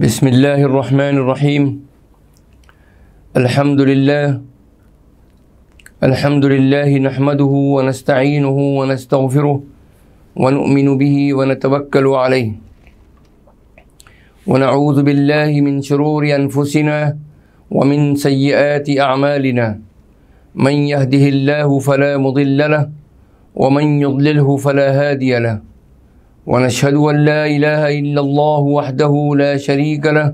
بسم اللہ الرحمن الرحیم الحمد للہ نحمده ونستعینه ونستغفره ونؤمن به ونتوکل علیہ ونعوذ باللہ من شرور انفسنا ومن سیئات اعمالنا من يهده اللہ فلا مضل له ومن يضلله فلا هادي له ونشهد أن لا إله إلا الله وحده لا شريك له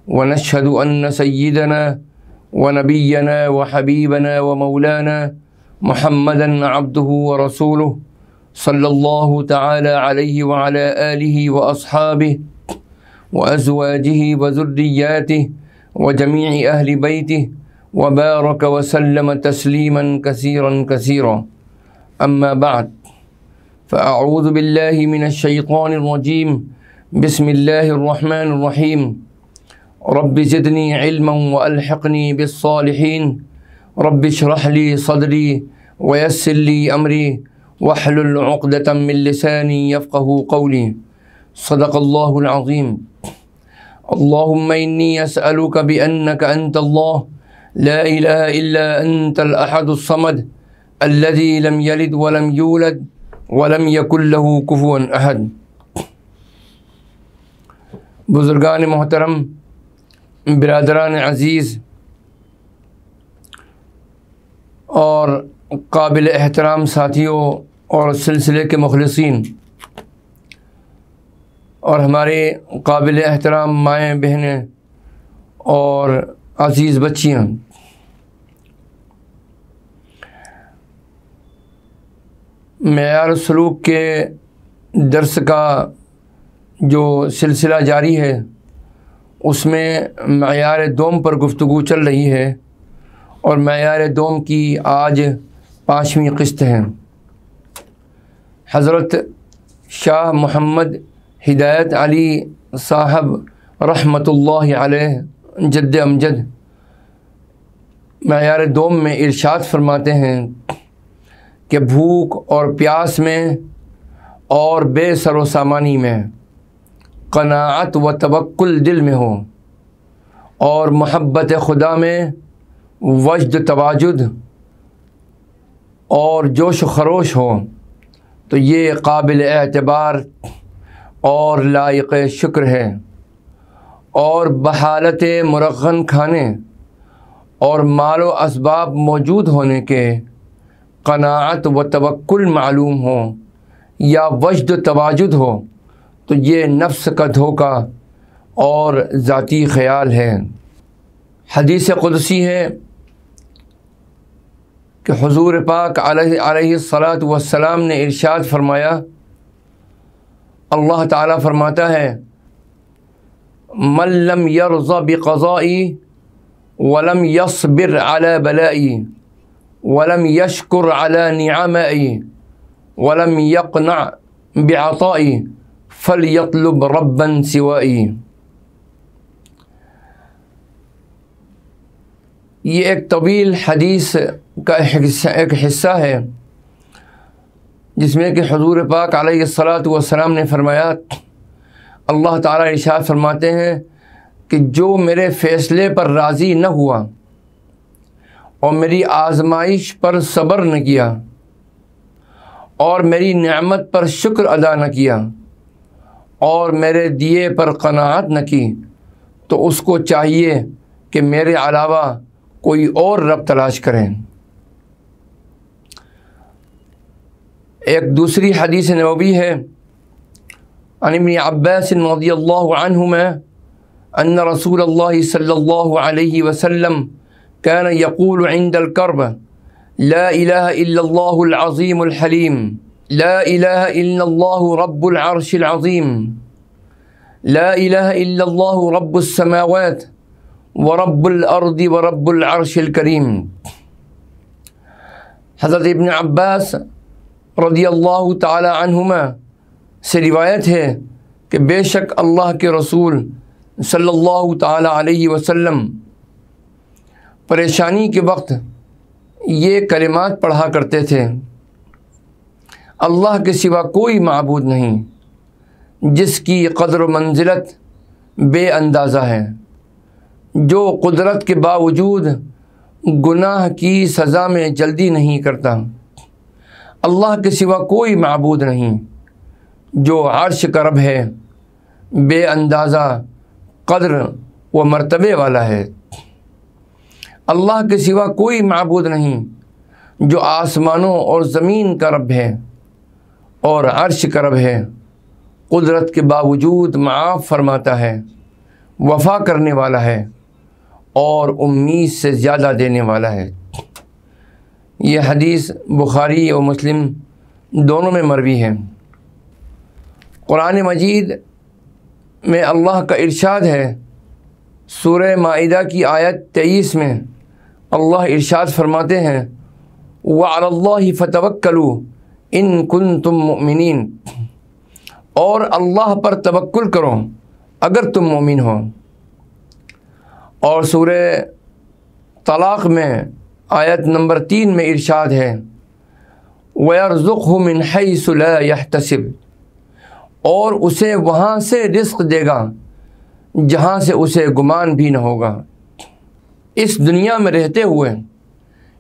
ونشهد أن سيدنا ونبينا وحبيبنا ومولانا محمدا عبده ورسوله صلى الله تعالى عليه وعلى آله وأصحابه وأزواجه وذرياته وجميع أهل بيته وبارك وسلم تسليما كثيرا كثيرا أما بعد فأعوذ بالله من الشيطان الرجيم بسم الله الرحمن الرحيم رب زدني علما وألحقني بالصالحين رب اشرح لي صدري ويسر لي أمري واحلل عقدة من لساني يفقه قولي صدق الله العظيم اللهم إني أسألك بأنك أنت الله لا إله إلا أنت الأحد الصمد الذي لم يلد ولم يولد ولم يكن له كفوا احد۔ بزرگان محترم، برادران عزیز اور قابل احترام ساتھیوں اور سلسلے کے مخلصین اور ہمارے قابل احترام مائیں بہنیں اور عزیز بچیاں، معیار سلوک کے درس کا جو سلسلہ جاری ہے اس میں معیار دوم پر گفتگو چل رہی ہے اور معیار دوم کی آج 5ویں قسط ہے۔ حضرت شاہ محمد ہدایت علی صاحب رحمۃ اللہ علیہ جد امجد معیار دوم میں ارشاد فرماتے ہیں کہ بھوک اور پیاس میں اور بے سر و سامانی میں قناعت و توکل دل میں ہو اور محبت خدا میں وجد تواجد اور جوش و خروش ہو تو یہ قابل اعتبار اور لائق شکر ہے، اور بحالت مرغن کھانے اور مال و اسباب موجود ہونے کے قناعت و توکل معلوم ہو یا وجد و تواجد ہو تو یہ نفس کا دھوکہ اور ذاتی خیال ہے۔ حدیث قدسی ہے کہ حضور پاک علیہ الصلاۃ والسلام نے ارشاد فرمایا، اللہ تعالیٰ فرماتا ہے من لم یرض بقضائی ولم یصبر علی بلائی ولم یشکر علی نعمائی ولم یقنع بعطائی فلیطلب ربا سوائی۔ یہ ایک طویل حدیث کا ایک حصہ ہے جس میں کہ حضور پاک علیہ الصلاۃ والسلام نے فرمایا، اللہ تعالیٰ ارشاد فرماتے ہیں کہ جو میرے فیصلے پر راضی نہ ہوا اور میری آزمائش پر صبر نہ کیا اور میری نعمت پر شکر ادا نہ کیا اور میرے دیے پر قناعت نہ کی تو اس کو چاہیے کہ میرے علاوہ کوئی اور رب تلاش کریں۔ ایک دوسری حدیث نبوی ہے عن ابن عباس رضی اللہ عنہما ان رسول اللہ صلی اللہ علیہ وسلم كان يقول عند الكرب لا إله إلا الله العظيم الحليم لا إله إلا الله رب العرش العظيم لا إله إلا الله رب السماوات ورب الأرض ورب العرش الكريم۔ حضرت ابن عباس رضی اللہ تعالی عنہما سے روایت ہے کہ بے شک اللہ کے رسول صلی اللہ تعالی علیہ وسلم پریشانی کے وقت یہ کلمات پڑھا کرتے تھے، اللہ کے سوا کوئی معبود نہیں جس کی قدر و منزلت بے اندازہ ہے، جو قدرت کے باوجود گناہ کی سزا میں جلدی نہیں کرتا۔ اللہ کے سوا کوئی معبود نہیں، جو عرش کا رب ہے، بے اندازہ قدر و مرتبے والا ہے۔ اللہ کے سوا کوئی معبود نہیں، جو آسمانوں اور زمین کا رب ہے اور عرش کا رب ہے، قدرت کے باوجود معاف فرماتا ہے، وفا کرنے والا ہے اور امید سے زیادہ دینے والا ہے۔ یہ حدیث بخاری و مسلم دونوں میں مروی ہے۔ قرآن مجید میں اللہ کا ارشاد ہے، سورہ مائدہ کی آیت 23 میں اللہ ارشاد فرماتے ہیں، وَعَلَى اللَّهِ فَتَوَكَّلُوا إِن كُنتُم مُؤْمِنِينَ، اور اللہ پر توکل کرو اگر تم مومن ہو۔ اور سورہ طلاق میں آیت نمبر 3 میں ارشاد ہے، وَيَرْزُقْهُ مِنْ حَيْثُ لَا يَحْتَسِبُ، اور اسے وہاں سے رزق دے گا جہاں سے اسے گمان بھی نہ ہوگا۔ اس دنیا میں رہتے ہوئے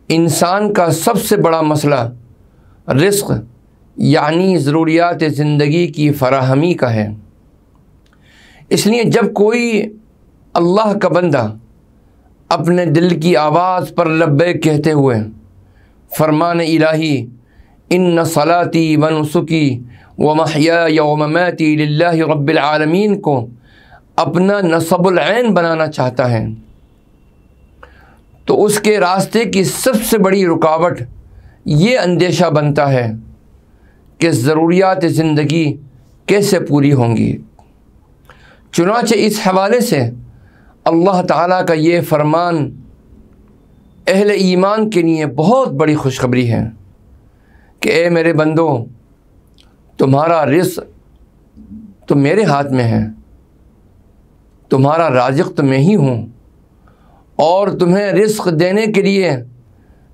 انسان کا سب سے بڑا مسئلہ رزق یعنی ضروریات زندگی کی فراہمی کا ہے۔ اس لیے جب کوئی اللہ کا بندہ اپنے دل کی آواز پر لبیک کہتے ہوئے فرمان الہی ان صلاتی و نسکی و محیای و مماتی للہ رب العالمین کو اپنا نصب العین بنانا چاہتا ہے، تو اس کے راستے کی سب سے بڑی رکاوٹ یہ اندیشہ بنتا ہے کہ ضروریات زندگی کیسے پوری ہوں گی۔ چنانچہ اس حوالے سے اللہ تعالیٰ کا یہ فرمان اہل ایمان کے لیے بہت بڑی خوشخبری ہے کہ اے میرے بندو، تمہارا رزق تو میرے ہاتھ میں ہے، تمہارا رازق تو میں ہی ہوں، اور تمہیں رزق دینے کے لیے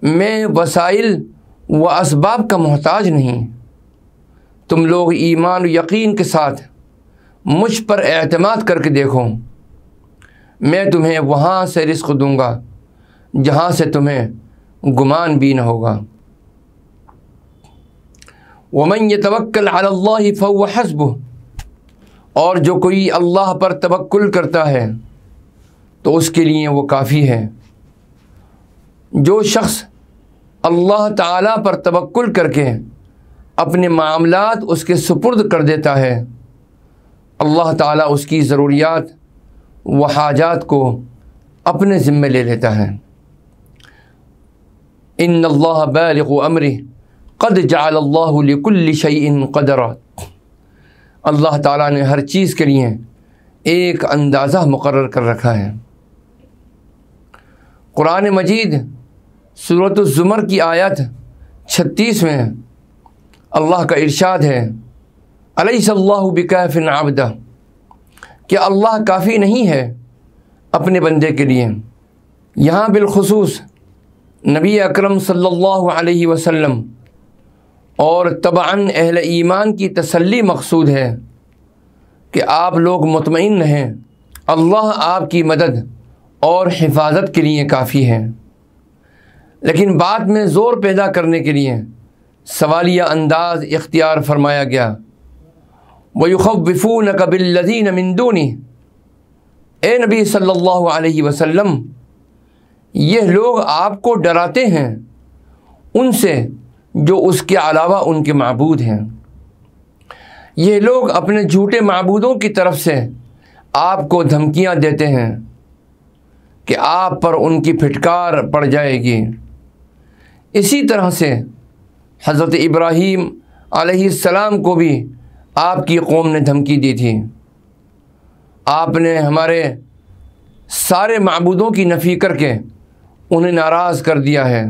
میں وسائل و اسباب کا محتاج نہیں۔ تم لوگ ایمان و یقین کے ساتھ مجھ پر اعتماد کر کے دیکھو، میں تمہیں وہاں سے رزق دوں گا جہاں سے تمہیں گمان بھی نہ ہوگا۔ وَمَن يَتَوَكَّلْ عَلَى اللَّهِ فَهُوَ حَسْبُهُ، اور جو کوئی اللہ پر توکل کرتا ہے تو اس کے لیے وہ کافی ہے۔ جو شخص اللہ تعالیٰ پر توکل کر کے اپنے معاملات اس کے سپرد کر دیتا ہے، اللہ تعالیٰ اس کی ضروریات و حاجات کو اپنے ذمے لے لیتا ہے۔ ان اللہ بالغ امرہ قد جعل اللہ لکل شیء قدرا، اللہ تعالیٰ نے ہر چیز کے لیے ایک اندازہ مقرر کر رکھا ہے۔ قرآن مجید سورۃ الزمر کی آیت 36 میں اللہ کا ارشاد ہے، الیس اللہ بکاف عبدہ، کہ اللہ کافی نہیں ہے اپنے بندے کے لیے۔ یہاں بالخصوص نبی اکرم صلی اللہ علیہ وسلم اور تبعاً اہل ایمان کی تسلی مقصود ہے کہ آپ لوگ مطمئن رہیں، اللہ آپ کی مدد اور حفاظت کے لیے کافی ہے۔ لیکن بات میں زور پیدا کرنے کے لیے سوالیہ انداز اختیار فرمایا گیا، وَيُخَوِّفُونَكَ بِالَّذِينَ مِن دُونِهِ، اے نبی صلی اللہ علیہ وسلم، یہ لوگ آپ کو ڈراتے ہیں ان سے جو اس کے علاوہ ان کے معبود ہیں۔ یہ لوگ اپنے جھوٹے معبودوں کی طرف سے آپ کو دھمکیاں دیتے ہیں کہ آپ پر ان کی پھٹکار پڑ جائے گی۔ اسی طرح سے حضرت ابراہیم علیہ السلام کو بھی آپ کی قوم نے دھمکی دی تھی، آپ نے ہمارے سارے معبودوں کی نفی کر کے انہیں ناراض کر دیا ہے،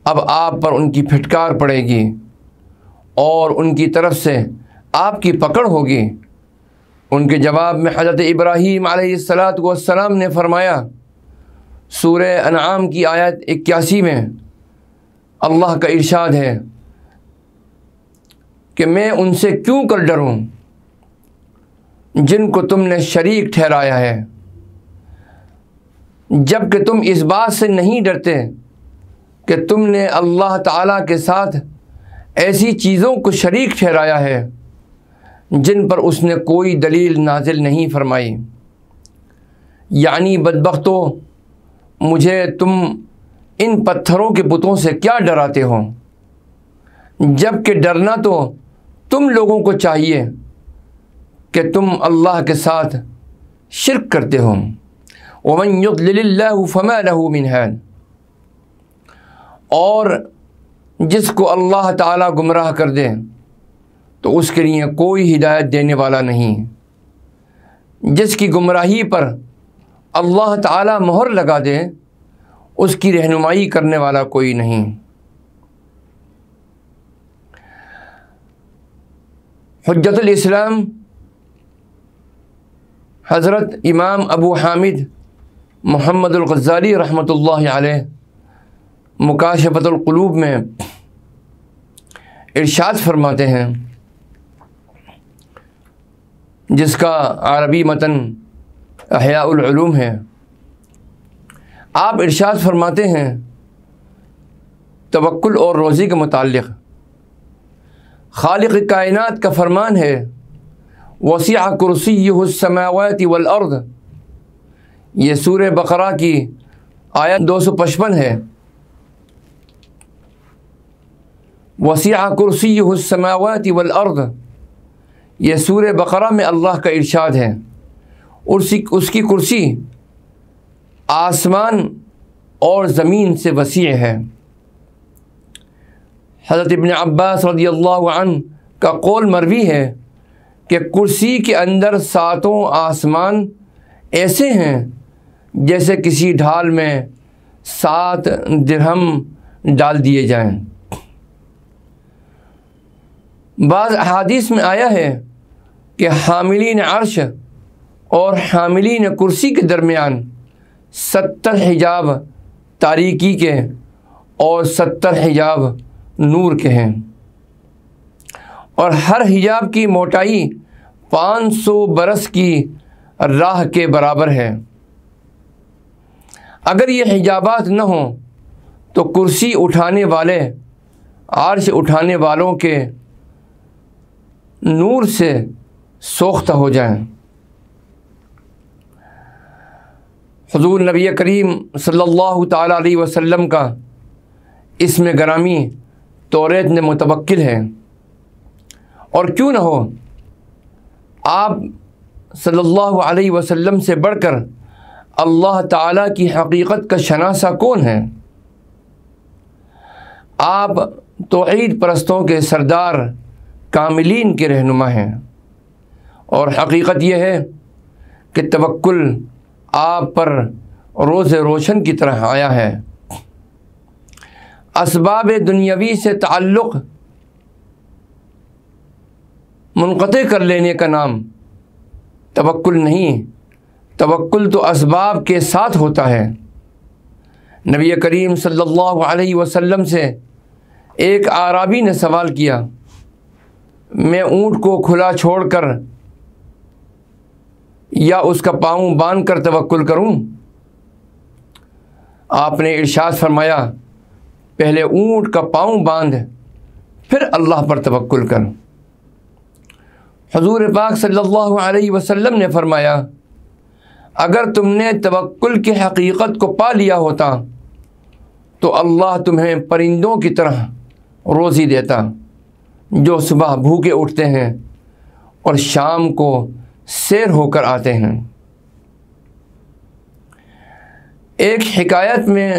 اب آپ پر ان کی پھٹکار پڑے گی اور ان کی طرف سے آپ کی پکڑ ہوگی۔ ان کے جواب میں حضرت ابراہیم علیہ السلام نے فرمایا، سورہ انعام کی آیت 81 میں اللہ کا ارشاد ہے کہ میں ان سے کیوں کر ڈروں، جن کو تم نے شریک ٹھہرایا ہے، جب کہ تم اس بات سے نہیں ڈرتے کہ تم نے اللہ تعالیٰ کے ساتھ ایسی چیزوں کو شریک ٹھہرایا ہے جن پر اس نے کوئی دلیل نازل نہیں فرمائی۔ یعنی بدبختو، مجھے تم ان پتھروں کے بتوں سے کیا ڈراتے ہو، جب کہ ڈرنا تو تم لوگوں کو چاہیے کہ تم اللہ کے ساتھ شرک کرتے ہو۔ وَمَن يُضْلِلِ اللَّهُ فَمَا لَهُ مِنْ هَادٍ، اور جس کو اللہ تعالیٰ گمراہ کر دے تو اس کے لیے کوئی ہدایت دینے والا نہیں۔ جس کی گمراہی پر اللہ تعالیٰ مہر لگا دے اس کی رہنمائی کرنے والا کوئی نہیں۔ حجت الاسلام حضرت امام ابو حامد محمد الغزالی رحمۃ اللہ علیہ مکاشفۃ القلوب میں ارشاد فرماتے ہیں، جس کا عربی متن احیاء العلوم ہے۔ آپ ارشاد فرماتے ہیں توکل اور روزی کے متعلق، خالق کائنات کا فرمان ہے وسع کرسیہ السماوات والارض، یہ سورہ بقرہ کی آیت 255 ہے۔ وسع کرسیہ السماوات والارض، یہ سورہ بقرہ میں اللہ کا ارشاد ہے، اس کی کرسی آسمان اور زمین سے وسیع ہے۔ حضرت ابن عباس رضی اللہ عنہ کا قول مروی ہے کہ کرسی کے اندر 7 آسمان ایسے ہیں جیسے کسی ڈھال میں 7 درہم ڈال دیے جائیں۔ بعض احادیث میں آیا ہے کہ حاملین عرش اور حاملین کرسی کے درمیان 70 حجاب تاریکی کے اور 70 حجاب نور کے ہیں، اور ہر حجاب کی موٹائی 500 برس کی راہ کے برابر ہے۔ اگر یہ حجابات نہ ہوں تو کرسی اٹھانے والے عرش اٹھانے والوں کے نور سے سوختہ ہو جائیں۔ حضور نبی کریم صلی اللہ تعالیٰ علیہ وسلم کا اسم گرامی توریت میں متوکل ہے، اور کیوں نہ ہو، آپ صلی اللہ علیہ وسلم سے بڑھ کر اللہ تعالیٰ کی حقیقت کا شناسہ کون ہے؟ آپ توحید پرستوں کے سردار کاملین کے رہنما ہیں، اور حقیقت یہ ہے کہ توکل آپ پر روز روشن کی طرح آیا ہے۔ اسباب دنیاوی سے تعلق منقطع کر لینے کا نام توکل نہیں، توکل تو اسباب کے ساتھ ہوتا ہے۔ نبی کریم صلی اللہ علیہ وسلم سے ایک اعرابی نے سوال کیا، میں اونٹ کو کھلا چھوڑ کر یا اس کا پاؤں باندھ کر توکل کروں؟ آپ نے ارشاد فرمایا، پہلے اونٹ کا پاؤں باندھ پھر اللہ پر توکل کر۔ حضور پاک صلی اللہ علیہ وسلم نے فرمایا، اگر تم نے توکل کی حقیقت کو پا لیا ہوتا تو اللہ تمہیں پرندوں کی طرح روزی دیتا جو صبح بھوکے اٹھتے ہیں اور شام کو سیر ہو کر آتے ہیں۔ ایک حکایت میں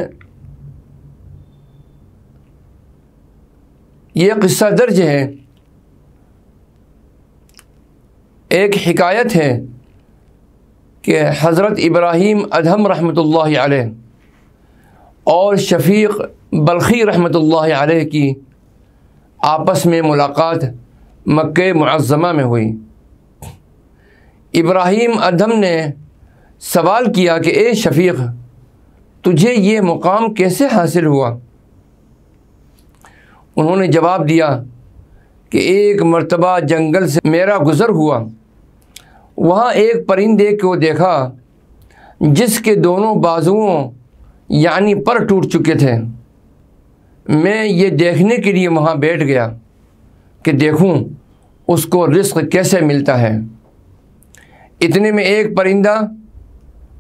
یہ قصہ درج ہے، ایک حکایت ہے کہ حضرت ابراہیم ادہم رحمۃ اللہ علیہ اور شفیق بلخی رحمۃ اللہ علیہ کی آپس میں ملاقات مکہ معظمہ میں ہوئی۔ ابراہیم ادہم نے سوال کیا کہ اے شفیق، تجھے یہ مقام کیسے حاصل ہوا؟ انہوں نے جواب دیا کہ ایک مرتبہ جنگل سے میرا گزر ہوا، وہاں ایک پرندے کو دیکھا جس کے دونوں بازوؤں یعنی پر ٹوٹ چکے تھے۔ میں یہ دیکھنے کے لیے وہاں بیٹھ گیا کہ دیکھوں اس کو رزق کیسے ملتا ہے۔ اتنے میں ایک پرندہ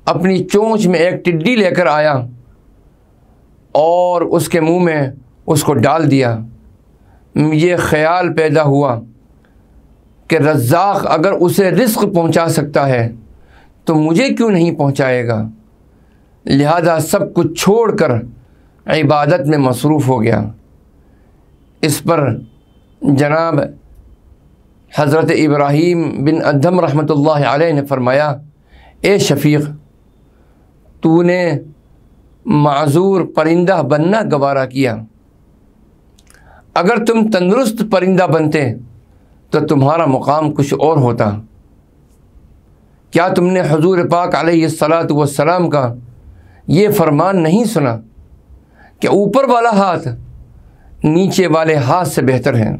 اپنی چونچ میں ایک ٹڈی لے کر آیا اور اس کے منہ میں اس کو ڈال دیا۔ یہ خیال پیدا ہوا کہ رزاق اگر اسے رزق پہنچا سکتا ہے تو مجھے کیوں نہیں پہنچائے گا، لہذا سب کچھ چھوڑ کر عبادت میں مصروف ہو گیا۔ اس پر جناب حضرت ابراہیم بن ادھم رحمۃ اللہ علیہ نے فرمایا، اے شفیق، تو نے معذور پرندہ بننا گوارا کیا، اگر تم تندرست پرندہ بنتے تو تمہارا مقام کچھ اور ہوتا۔ کیا تم نے حضور پاک علیہ الصلاۃ والسلام کا یہ فرمان نہیں سنا کہ اوپر والا ہاتھ نیچے والے ہاتھ سے بہتر ہے؟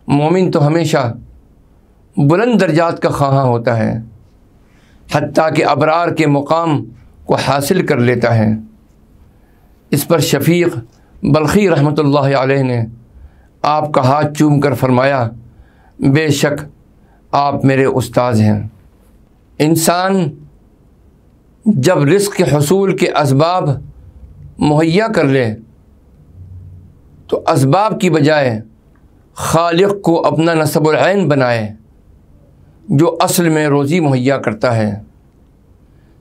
مومن تو ہمیشہ بلند درجات کا خواہاں ہوتا ہے، حتیٰ کہ ابرار کے مقام کو حاصل کر لیتا ہے۔ اس پر شفیق بلخی رحمۃ اللہ علیہ نے آپ کا ہاتھ چوم کر فرمایا، بے شک آپ میرے استاذ ہیں۔ انسان جب رزق کے حصول کے اسباب مہیا کر لے تو اسباب کی بجائے خالق کو اپنا نصب العین بنائے جو اصل میں روزی مہیا کرتا ہے۔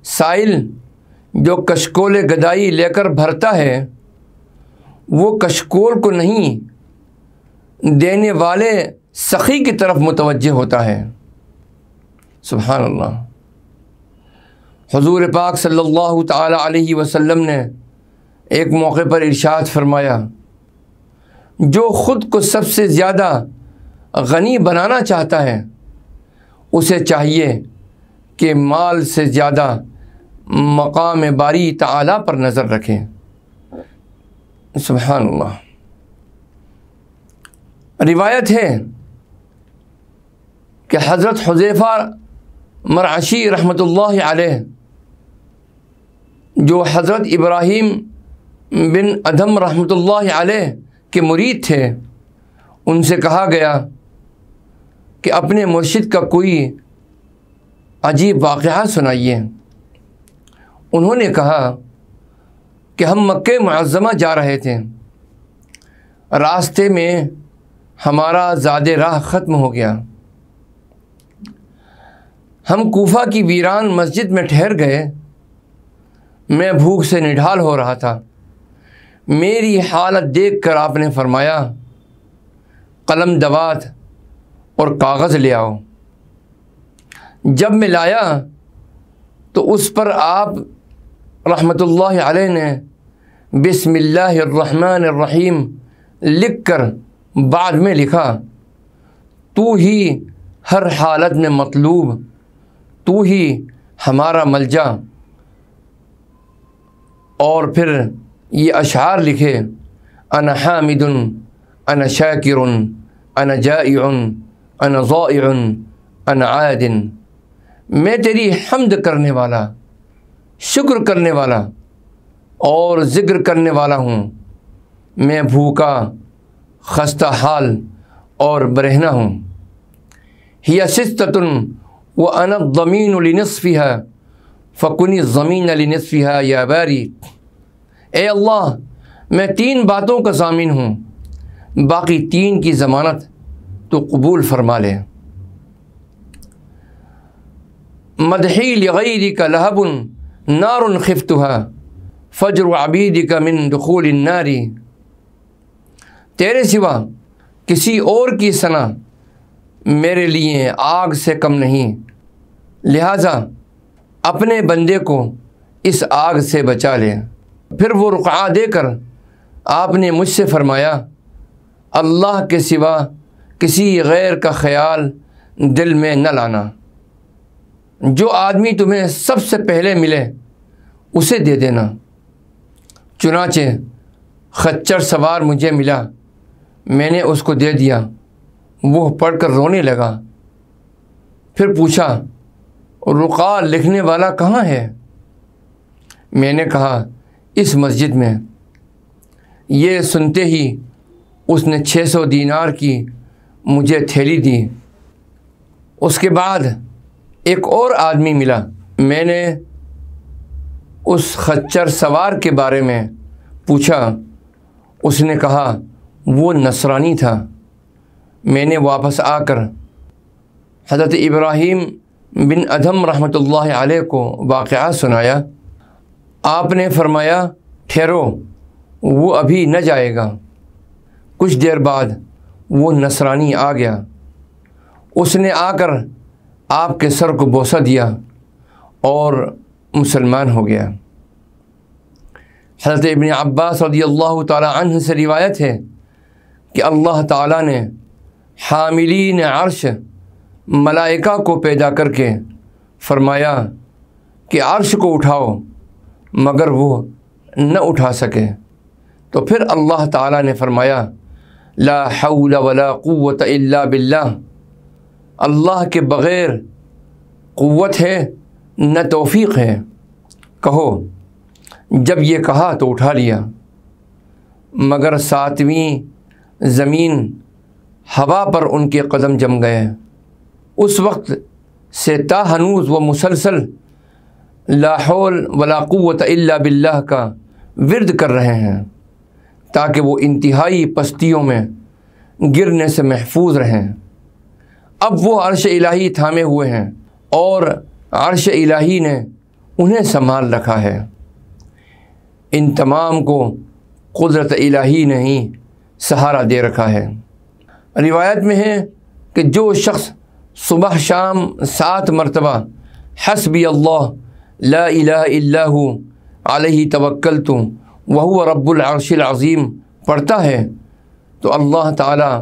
سائل جو کشکول گدائی لے کر بھرتا ہے وہ کشکول کو نہیں، دینے والے سخی کی طرف متوجہ ہوتا ہے۔ سبحان اللہ۔ حضور پاک صلی اللہ تعالی علیہ وسلم نے ایک موقع پر ارشاد فرمایا، جو خود کو سب سے زیادہ غنی بنانا چاہتا ہے اسے چاہیے کہ مال سے زیادہ مقام باری تعالی پر نظر رکھے۔ سبحان اللہ۔ روایت ہے کہ حضرت حذیفہ مرعشی رحمۃ اللہ علیہ جو حضرت ابراہیم بن ادھم رحمۃ اللہ علیہ کے مرید تھے، ان سے کہا گیا کہ اپنے مرشد کا کوئی عجیب واقعہ سنائیے۔ انہوں نے کہا کہ ہم مکہ معظمہ جا رہے تھے، راستے میں ہمارا زاد راہ ختم ہو گیا، ہم کوفہ کی ویران مسجد میں ٹھہر گئے، میں بھوک سے نڈھال ہو رہا تھا، میری حالت دیکھ کر آپ نے فرمایا قلم دوات اور کاغذ لے آؤ۔ جب میں لایا تو اس پر آپ رحمۃ اللہ علیہ نے بسم اللہ الرحمن الرحیم لکھ کر بعد میں لکھا، تو ہی ہر حالت میں مطلوب، تو ہی ہمارا ملجا۔ اور پھر یہ اشعار لکھے، انا حامد انا شاکر انا جائع انا ضائع انا عاد، میں تیری حمد کرنے والا، شکر کرنے والا اور ذکر کرنے والا ہوں، میں بھوکا، خستہ حال اور برہنہ ہوں۔ ہی سستۃ وانا الضمین لنصفها فکنی الضمین لنصفها یا باری، اے اللہ میں 3 باتوں کا ضامن ہوں، باقی 3 کی ضمانت تو قبول فرما لے۔ مدحی لغیرک لہب نار خفتها فجر عبیدک من دخول النار، تیرے سوا کسی اور کی ثنا میرے لیے آگ سے کم نہیں، لہٰذا اپنے بندے کو اس آگ سے بچا لے۔ پھر وہ رقعہ دے کر آپ نے مجھ سے فرمایا، اللہ کے سوا کسی غیر کا خیال دل میں نہ لانا، جو آدمی تمہیں سب سے پہلے ملے اسے دے دینا۔ چنانچہ خچر سوار مجھے ملا، میں نے اس کو دے دیا، وہ پڑھ کر رونے لگا۔ پھر پوچھا رقعہ لکھنے والا کہاں ہے؟ میں نے کہا اس مسجد میں۔ یہ سنتے ہی اس نے 600 دینار کی مجھے تھیلی دی۔ اس کے بعد ایک اور آدمی ملا۔ میں نے اس خچر سوار کے بارے میں پوچھا۔ اس نے کہا وہ نصرانی تھا۔ میں نے واپس آ کر حضرت ابراہیم بن ادھم رحمۃ اللہ علیہ کو واقعہ سنایا۔ آپ نے فرمایا ٹھہرو، وہ ابھی نہ جائے گا۔ کچھ دیر بعد وہ نصرانی آ گیا۔ اس نے آ کر آپ کے سر کو بوسہ دیا اور مسلمان ہو گیا۔ حضرت ابن عباس رضی اللہ تعالی عنہ سے روایت ہے کہ اللہ تعالیٰ نے حاملین عرش ملائکہ کو پیدا کر کے فرمایا کہ عرش کو اٹھاؤ، مگر وہ نہ اٹھا سکے۔ تو پھر اللہ تعالیٰ نے فرمایا لا حول ولا قوت الا باللہ، اللہ کے بغیر قوت ہے نہ توفیق ہے۔ کہو، جب یہ کہا تو اٹھا لیا، مگر 7ویں زمین ہوا پر ان کے قدم جم گئے۔ اس وقت سے تا ہنوز وہ مسلسل لا حول ولا قوت الا باللہ کا ورد کر رہے ہیں تاکہ وہ انتہائی پستیوں میں گرنے سے محفوظ رہیں۔ اب وہ عرش الہی تھامے ہوئے ہیں اور عرش الہی نے انہیں سنبھال رکھا ہے۔ ان تمام کو قدرت الہی نے ہی سہارا دے رکھا ہے۔ روایت میں ہے کہ جو شخص صبح شام 7 مرتبہ حسبی اللہ لا الہ الا ہو علیہ توکلت وہو رب العرش العظیم پڑھتا ہے تو اللہ تعالیٰ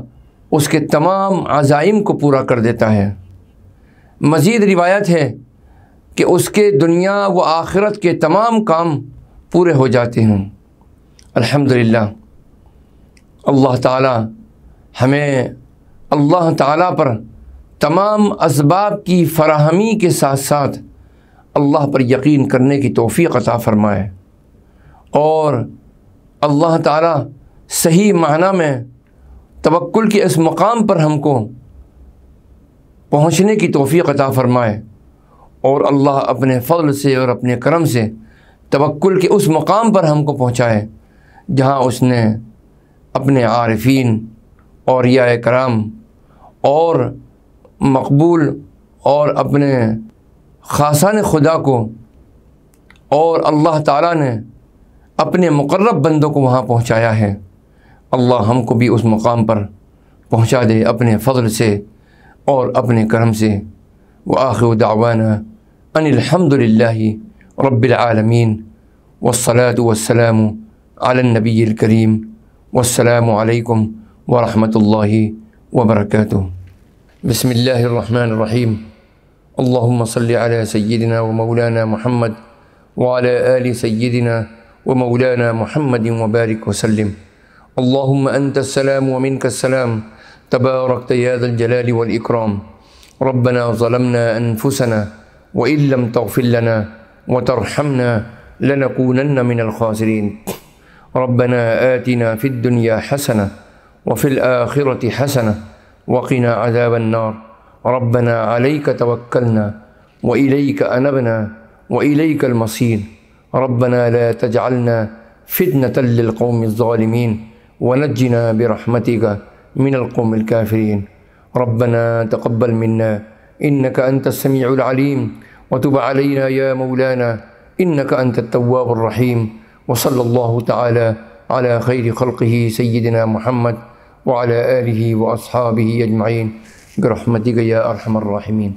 اس کے تمام عزائم کو پورا کر دیتا ہے۔ مزید روایت ہے کہ اس کے دنیا و آخرت کے تمام کام پورے ہو جاتے ہیں۔ الحمدللہ، اللہ تعالیٰ ہمیں اللہ تعالیٰ پر تمام اسباب کی فراہمی کے ساتھ ساتھ اللہ پر یقین کرنے کی توفیق عطا فرمائے، اور اللہ تعالیٰ صحیح معنی میں توکل کے اس مقام پر ہم کو پہنچنے کی توفیق عطا فرمائے، اور اللہ اپنے فضل سے اور اپنے کرم سے توکل کے اس مقام پر ہم کو پہنچائے جہاں اس نے اپنے عارفین، اولیاء کرام اور مقبول اور اپنے خاصان خدا کو اور اللہ تعالیٰ نے اپنے مقرب بندوں کو وہاں پہنچایا ہے۔ اللہ ہم کو بھی اس مقام پر پہنچا دے اپنے فضل سے اور اپنے کرم سے۔ وآخر دعوانا ان الحمد للہ رب العالمین، والصلاة والسلام علی النبی الکریم، والسلام علیکم ورحمۃ اللہ وبرکاتہ۔ بسم اللہ الرحمن الرحیم۔ اللہم صلی علی سیدنا و مولانا محمد وعلی آل سیدنا و مولانا محمد وبارک وسلم۔ اللہم انت السلام ومنک السلام، تبارکت یا ذا الجلال والاکرام۔ ربنا ظلمنا انفسنا وإن لم تغفر لنا وترحمنا لنكونن من الخاسرين۔ ربنا آتنا في الدنيا حسنة وفي الآخرة حسنة وقنا عذاب النار۔ ربنا عليك توكلنا وإليك أنبنا وإليك المصير۔ ربنا لا تجعلنا فتنة للقوم الظالمين ونجنا برحمتك من القوم الكافرين۔ ربنا تقبل منا إنك أنت السميع العليم وتب علينا يا مولانا إنك أنت التواب الرحيم۔ وصلى الله تعالى على خير خلقه سيدنا محمد وعلى آله وأصحابه أجمعين برحمتك يا أرحم الراحمين۔